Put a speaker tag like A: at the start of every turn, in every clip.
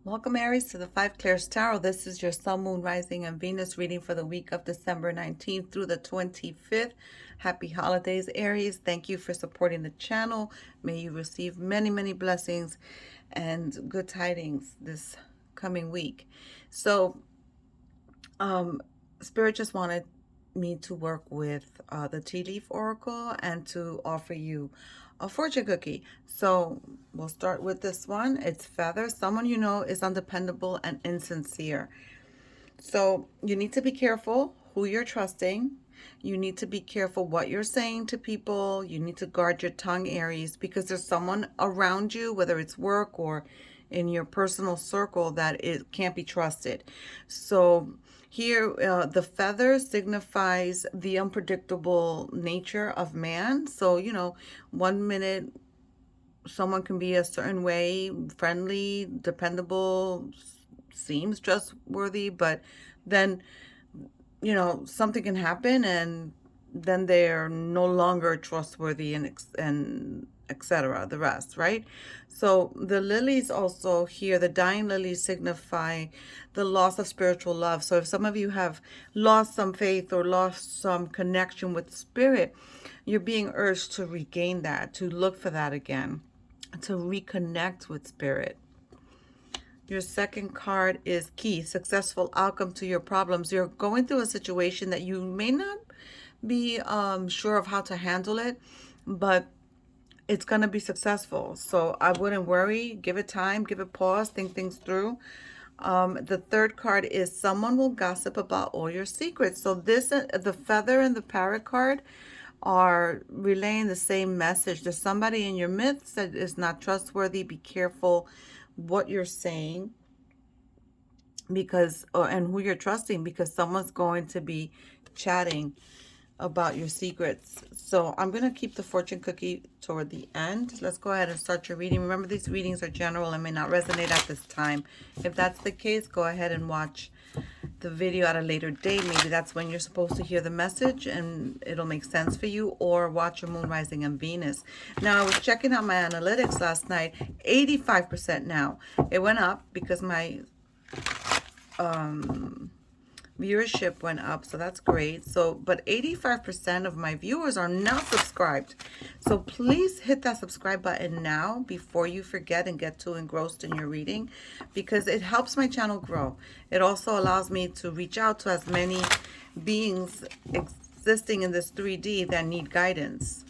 A: Welcome, Aries, to the Five Clairs Tarot. This is your Sun, Moon, Rising, and Venus reading for the week of December 19th through the 25th. Happy holidays, Aries. Thank you for supporting the channel. May you receive many, many blessings and good tidings this coming week. So, Spirit just wanted me to work with the tea leaf oracle and to offer you a fortune cookie. So we'll start with this one. It's feather. Someone you know is undependable and insincere. So you need to be careful who you're trusting. You need to be careful what you're saying to people. You need to guard your tongue, Aries, because there's someone around you, whether it's work or in your personal circle, that it can't be trusted. So here, the feather signifies the unpredictable nature of man. So, 1 minute someone can be a certain way, friendly, dependable, seems trustworthy, but then something can happen and then they're no longer trustworthy and etc. The rest, right? So the lilies also here, the dying lilies signify the loss of spiritual love. So if some of you have lost some faith or lost some connection with spirit, you're being urged to regain that, to look for that again, to reconnect with spirit. Your second card is key, successful outcome to your problems. You're going through a situation that you may not be sure of how to handle it, but it's going to be successful. So I wouldn't worry. Give it time, give it pause, think things through. The third card is someone will gossip about all your secrets. So this, the feather and the parrot card are relaying the same message. There's somebody in your midst that is not trustworthy. Be careful what you're saying, because and who you're trusting, because someone's going to be chatting about your secrets. So I'm going to keep the fortune cookie toward the end. Let's go ahead and start your reading. Remember, these readings are general and may not resonate at this time. If that's the case, go ahead and watch the video at a later date. Maybe that's when you're supposed to hear the message and it'll make sense for you, or watch your moon, rising, and Venus. Now, I was checking out my analytics last night. 85% now. It went up because my viewership went up, so that's great. So but 85% of my viewers are not subscribed, so please hit that subscribe button now before you forget and get too engrossed in your reading, because it helps my channel grow. It also allows me to reach out to as many beings existing in this 3D that need guidance.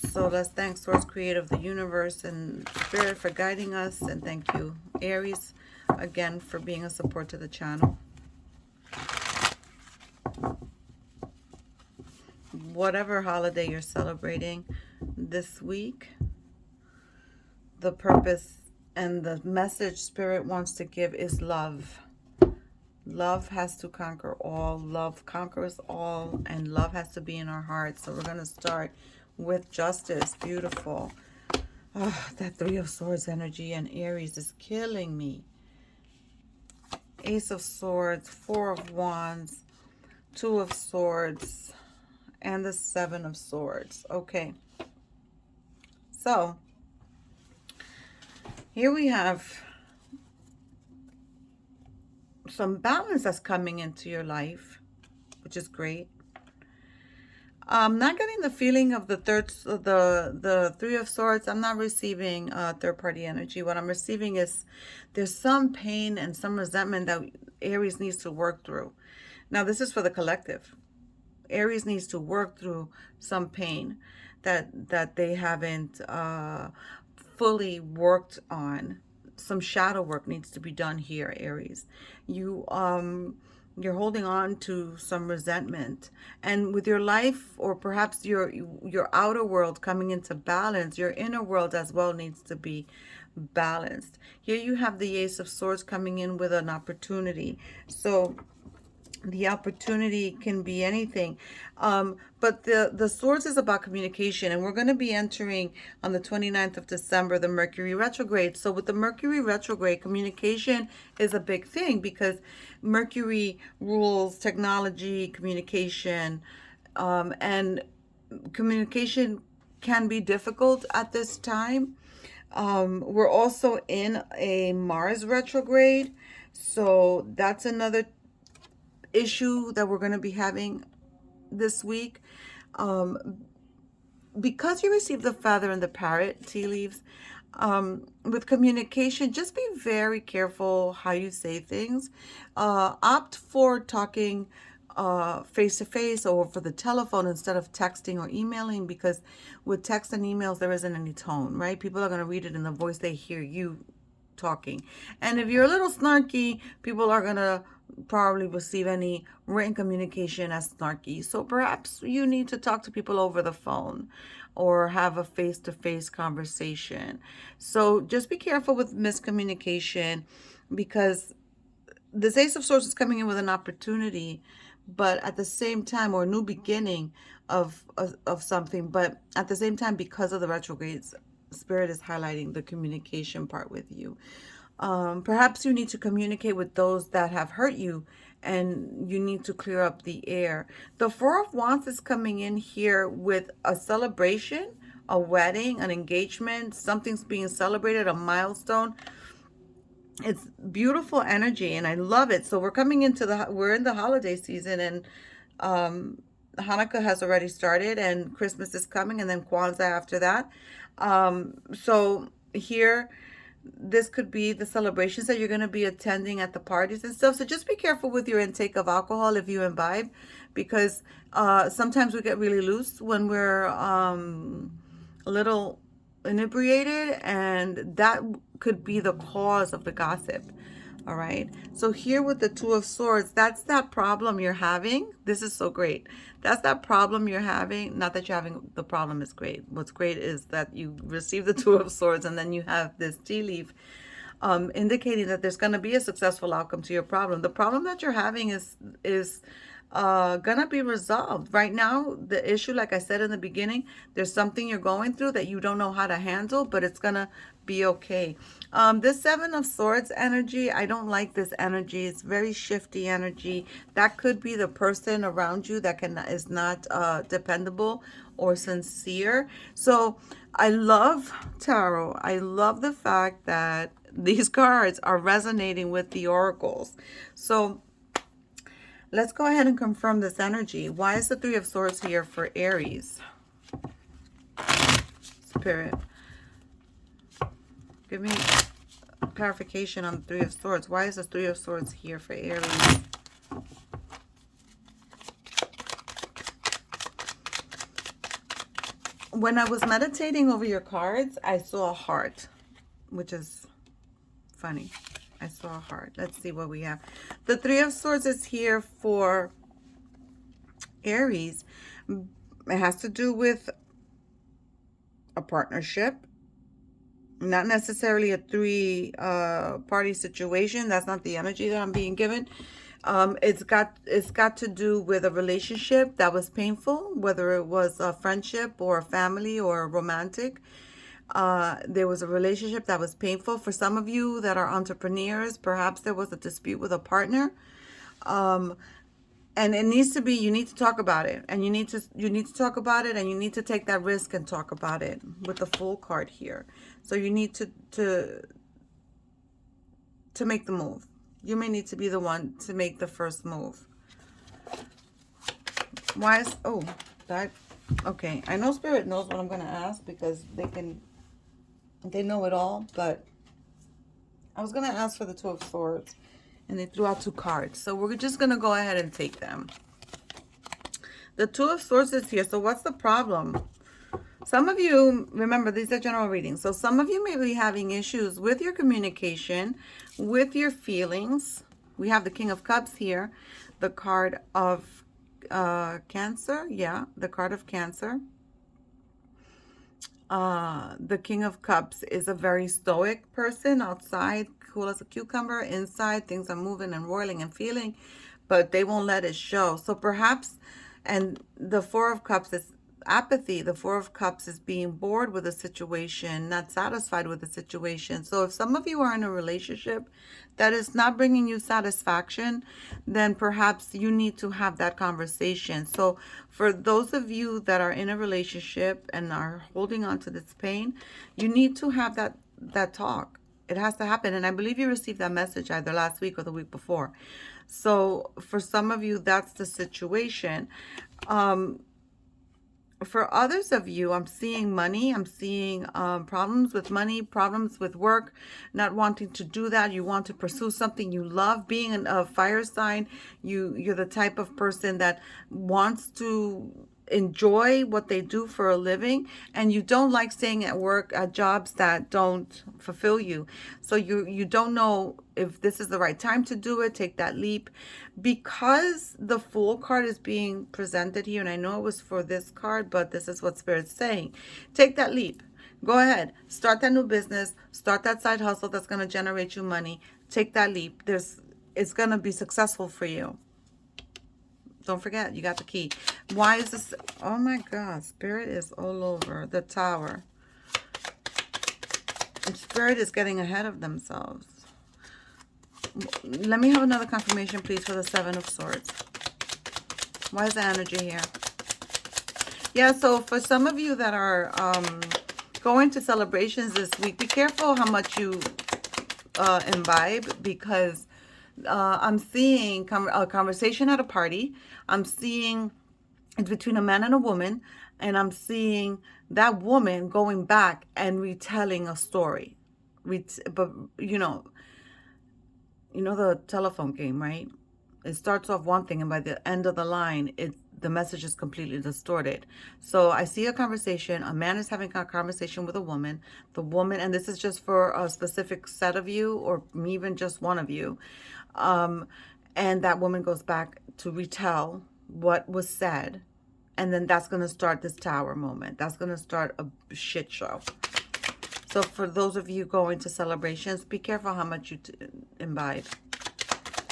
A: So let's thank Source, Creator of the universe and Spirit for guiding us, and thank you, Aries, again for being a support to the channel. Whatever holiday you're celebrating this week, the purpose and the message Spirit wants to give is love. Love has to conquer all. Love conquers all, and love has to be in our hearts. So we're going to start with justice. Beautiful. Oh, that Three of Swords energy and Aries is killing me. Ace of Swords, Four of Wands, Two of Swords, and the Seven of Swords. Okay. So, here we have some balance that's coming into your life, which is great. I'm not getting the feeling of the Three of Swords. I'm not receiving third-party energy. What I'm receiving is there's some pain and some resentment that Aries needs to work through. Now, this is for the collective. Aries needs to work through some pain that they haven't fully worked on. Some shadow work needs to be done here, Aries. You're holding on to some resentment, and with your life, or perhaps your outer world coming into balance, your inner world as well needs to be balanced. Here you have the Ace of Swords coming in with an opportunity. So the opportunity can be anything, but the swords is about communication, and we're going to be entering on the 29th of December the Mercury retrograde. So with the Mercury retrograde, communication is a big thing, because Mercury rules technology, communication, and communication can be difficult at this time. We're also in a Mars retrograde. So that's another issue that we're going to be having this week. Um, because you received the feather and the parrot tea leaves, with communication, just be very careful how you say things. Opt for talking face to face or over the telephone instead of texting or emailing, because with text and emails there isn't any tone, right? People are going to read it in the voice they hear you talking. And if you're a little snarky, people are going to probably receive any written communication as snarky. So perhaps you need to talk to people over the phone or have a face to face conversation. So just be careful with miscommunication, because this Ace of Swords is coming in with an opportunity, but at the same time, or a new beginning of something, but at the same time, because of the retrogrades, Spirit is highlighting the communication part with you. Perhaps you need to communicate with those that have hurt you, and you need to clear up the air. The Four of Wands is coming in here with a celebration, a wedding, an engagement, something's being celebrated, a milestone. It's beautiful energy and I love it. So we're in the holiday season, and Hanukkah has already started and Christmas is coming, and then Kwanzaa after that. So here, this could be the celebrations that you're going to be attending at the parties and stuff. So just be careful with your intake of alcohol if you imbibe, because sometimes we get really loose when we're a little inebriated, and that could be the cause of the gossip. All right. So here with the Two of Swords, that's that problem you're having. This is so great. That's that problem you're having. Not that you're having the problem is great. What's great is that you receive the Two of Swords and then you have this tea leaf, indicating that there's going to be a successful outcome to your problem. The problem that you're having is gonna be resolved. Right now, the issue, like I said in the beginning, there's something you're going through that you don't know how to handle, but it's gonna be okay. This Seven of Swords energy, I don't like this energy. It's very shifty energy. That could be the person around you that is not dependable or sincere. So I love tarot. I love the fact that these cards are resonating with the oracles. So let's go ahead and confirm this energy. Why is the Three of Swords here for Aries? Spirit, give me clarification on the Three of Swords. Why is the Three of Swords here for Aries? When I was meditating over your cards, I saw a heart, which is funny. I saw a heart. Let's see what we have. The Three of Swords is here for Aries. It has to do with a partnership, not necessarily a three-party situation. That's not the energy that I'm being given. It's got to do with a relationship that was painful, whether it was a friendship or a family or romantic. There was a relationship that was painful. For some of you that are entrepreneurs, perhaps there was a dispute with a partner. And it needs to be, you need to talk about it. And you need to talk about it, and you need to take that risk and talk about it with the Fool card here. So you need to make the move. You may need to be the one to make the first move. Why is, oh, that, okay. I know Spirit knows what I'm going to ask, because they know it all, but I was going to ask for the Two of Swords, and they threw out two cards. So we're just going to go ahead and take them. The Two of Swords is here. So what's the problem? Some of you, remember, these are general readings. So some of you may be having issues with your communication, with your feelings. We have the King of Cups here, the card of Cancer. Yeah, the card of Cancer. The King of Cups is a very stoic person. Outside, cool as a cucumber. Inside, things are moving and roiling and feeling, but they won't let it show. So perhaps, and the Four of Cups is apathy. The Four of Cups is being bored with a situation, not satisfied with the situation. So if some of you are in a relationship that is not bringing you satisfaction, then perhaps you need to have that conversation. So for those of you that are in a relationship and are holding on to this pain, you need to have that talk. It has to happen. And I believe you received that message either last week or the week before. So for some of you, that's the situation. For others of you, I'm seeing money. I'm seeing problems with money, problems with work, not wanting to do that. You want to pursue something you love. Being a fire sign, you're the type of person that wants to enjoy what they do for a living, and you don't like staying at work at jobs that don't fulfill you. So you don't know if this is the right time to do it. Take that leap. Because the Fool card is being presented here, and I know it was for this card, but this is what Spirit's saying. Take that leap. Go ahead. Start that new business. Start that side hustle that's going to generate you money. Take that leap. It's going to be successful for you. Don't forget, you got the key. Why is this? Oh my God, Spirit is all over the Tower. And Spirit is getting ahead of themselves. Let me have another confirmation, please, for the Seven of Swords. Why is the energy here? Yeah, so for some of you that are going to celebrations this week, be careful how much you imbibe, because I'm seeing a conversation at a party. I'm seeing it's between a man and a woman, and I'm seeing that woman going back and retelling a story. But you know the telephone game, right? It starts off one thing, and by the end of the line, the message is completely distorted. So I see a conversation. A man is having a conversation with a woman. The woman, and this is just for a specific set of you, or even just one of you. And that woman goes back to retell what was said. And then that's going to start this Tower moment. That's going to start a shit show. So for those of you going to celebrations, be careful how much you imbibe.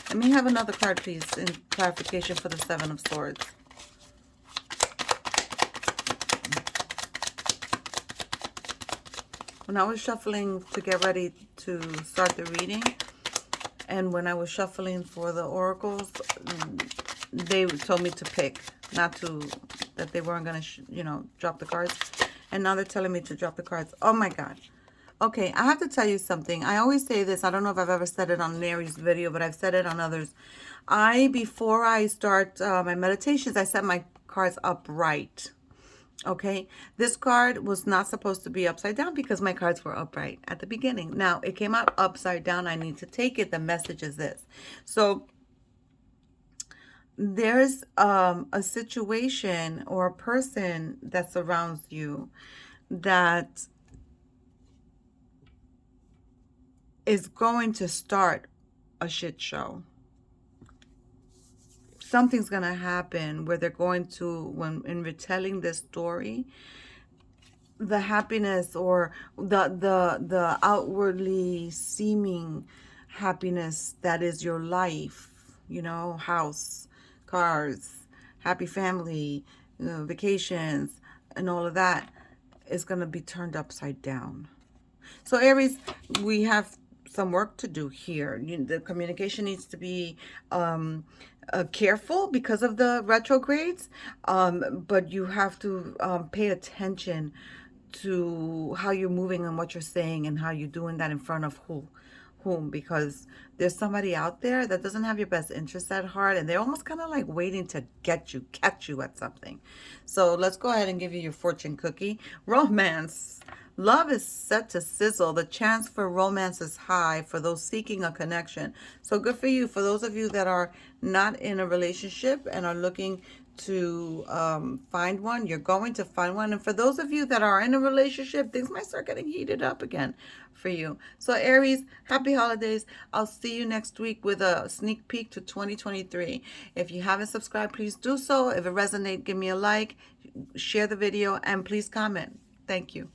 A: Let me have another card, please, in clarification for the Seven of Swords. When I was shuffling to get ready to start the reading, and when I was shuffling for the oracles, they told me to pick, that they weren't going to, drop the cards. And now they're telling me to drop the cards. Oh my God. Okay, I have to tell you something. I always say this. I don't know if I've ever said it on an Aries video, but I've said it on others. Before I start my meditations, I set my cards upright. Okay, this card was not supposed to be upside down because my cards were upright at the beginning. Now, it came out upside down. I need to take it. The message is this. So there's a situation or a person that surrounds you that is going to start a shit show. Something's going to happen where they're going to, when in retelling this story, the happiness or the outwardly seeming happiness that is your life, house, cars, happy family, vacations, and all of that is going to be turned upside down. So Aries, we have some work to do here. The communication needs to be careful because of the retrogrades, but you have to pay attention to how you're moving and what you're saying and how you're doing that in front of whom, because there's somebody out there that doesn't have your best interests at heart, and they're almost kind of like waiting to catch you at something. So let's go ahead and give you your fortune cookie. Romance. Love is set to sizzle. The chance for romance is high for those seeking a connection. So good for you. For those of you that are not in a relationship and are looking to find one, you're going to find one. And for those of you that are in a relationship, things might start getting heated up again for you. So Aries, happy holidays. I'll see you next week with a sneak peek to 2023. If you haven't subscribed, please do so. If it resonates, give me a like, share the video, and please comment. Thank you.